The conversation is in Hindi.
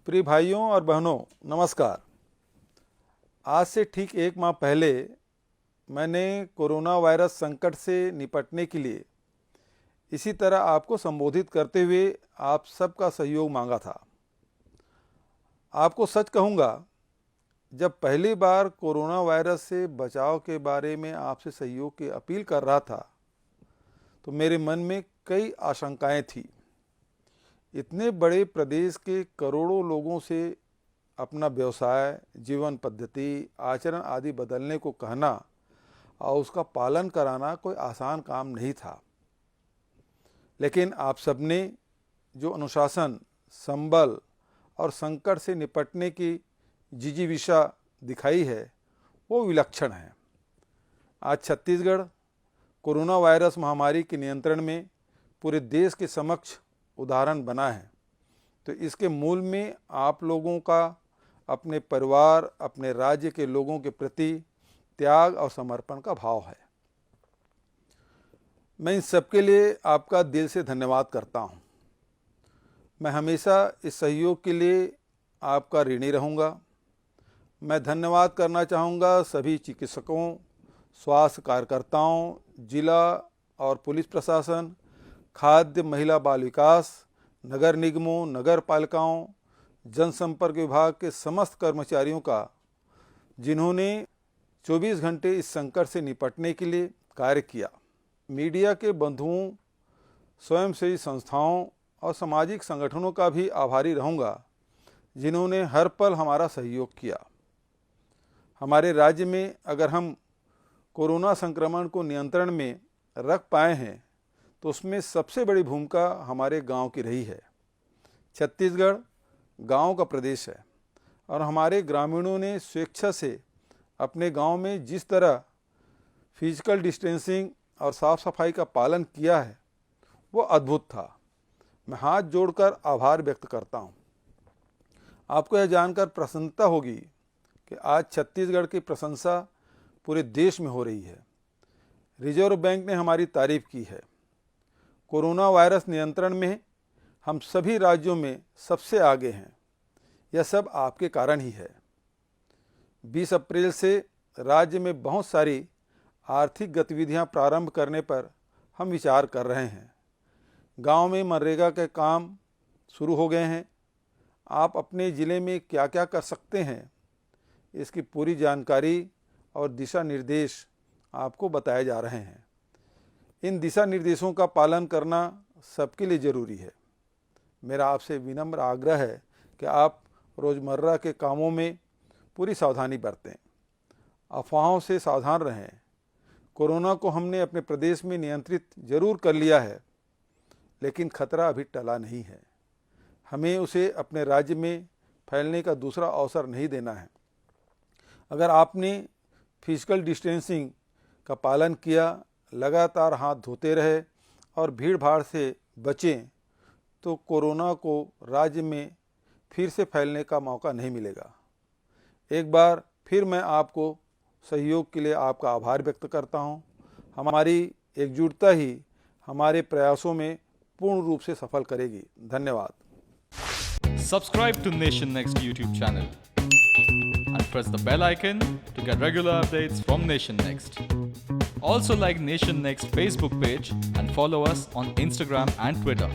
प्रिय भाइयों और बहनों, नमस्कार। आज से ठीक एक माह पहले मैंने कोरोना वायरस संकट से निपटने के लिए इसी तरह आपको संबोधित करते हुए आप सबका सहयोग मांगा था। आपको सच कहूँगा, जब पहली बार कोरोना वायरस से बचाव के बारे में आपसे सहयोग की अपील कर रहा था तो मेरे मन में कई आशंकाएं थी। इतने बड़े प्रदेश के करोड़ों लोगों से अपना व्यवसाय, जीवन पद्धति, आचरण आदि बदलने को कहना और उसका पालन कराना कोई आसान काम नहीं था। लेकिन आप सबने जो अनुशासन, संबल और संकट से निपटने की जिजीविषा दिखाई है वो विलक्षण है। आज छत्तीसगढ़ कोरोना वायरस महामारी के नियंत्रण में पूरे देश के समक्ष उदाहरण बना है, तो इसके मूल में आप लोगों का अपने परिवार, अपने राज्य के लोगों के प्रति त्याग और समर्पण का भाव है। मैं इन सबके लिए आपका दिल से धन्यवाद करता हूं। मैं हमेशा इस सहयोग के लिए आपका ऋणी रहूंगा। मैं धन्यवाद करना चाहूँगा सभी चिकित्सकों, स्वास्थ्य कार्यकर्ताओं, जिला और पुलिस प्रशासन, खाद्य, महिला बाल विकास, नगर निगमों, नगर पालिकाओं, जनसंपर्क विभाग के समस्त कर्मचारियों का, जिन्होंने 24 घंटे इस संकट से निपटने के लिए कार्य किया। मीडिया के बंधुओं, स्वयंसेवी संस्थाओं और सामाजिक संगठनों का भी आभारी रहूँगा, जिन्होंने हर पल हमारा सहयोग किया। हमारे राज्य में अगर हम कोरोना संक्रमण को नियंत्रण में रख पाए हैं तो उसमें सबसे बड़ी भूमिका हमारे गांव की रही है। छत्तीसगढ़ गांव का प्रदेश है और हमारे ग्रामीणों ने स्वेच्छा से अपने गांव में जिस तरह फिजिकल डिस्टेंसिंग और साफ सफाई का पालन किया है वो अद्भुत था। मैं हाथ जोड़कर आभार व्यक्त करता हूं। आपको यह जानकर प्रसन्नता होगी कि आज छत्तीसगढ़ की प्रशंसा पूरे देश में हो रही है। रिजर्व बैंक ने हमारी तारीफ की है। कोरोना वायरस नियंत्रण में हम सभी राज्यों में सबसे आगे हैं। यह सब आपके कारण ही है। 20 अप्रैल से राज्य में बहुत सारी आर्थिक गतिविधियां प्रारंभ करने पर हम विचार कर रहे हैं। गांव में मनरेगा के काम शुरू हो गए हैं। आप अपने ज़िले में क्या क्या कर सकते हैं, इसकी पूरी जानकारी और दिशा निर्देश आपको बताए जा रहे हैं। इन दिशा निर्देशों का पालन करना सबके लिए ज़रूरी है। मेरा आपसे विनम्र आग्रह है कि आप रोज़मर्रा के कामों में पूरी सावधानी बरतें, अफवाहों से सावधान रहें। कोरोना को हमने अपने प्रदेश में नियंत्रित जरूर कर लिया है, लेकिन खतरा अभी टला नहीं है। हमें उसे अपने राज्य में फैलने का दूसरा अवसर नहीं देना है। अगर आपने फिजिकल डिस्टेंसिंग का पालन किया, लगातार हाथ धोते रहे और भीड़ भाड़ से बचें, तो कोरोना को राज्य में फिर से फैलने का मौका नहीं मिलेगा। एक बार फिर मैं आपको सहयोग के लिए आपका आभार व्यक्त करता हूं। हमारी एकजुटता ही हमारे प्रयासों में पूर्ण रूप से सफल करेगी। धन्यवाद। Subscribe to Nation Next YouTube channel and press the bell icon to get regular updates from Nation Next. Also like Nation Next Facebook page and follow us on Instagram and Twitter.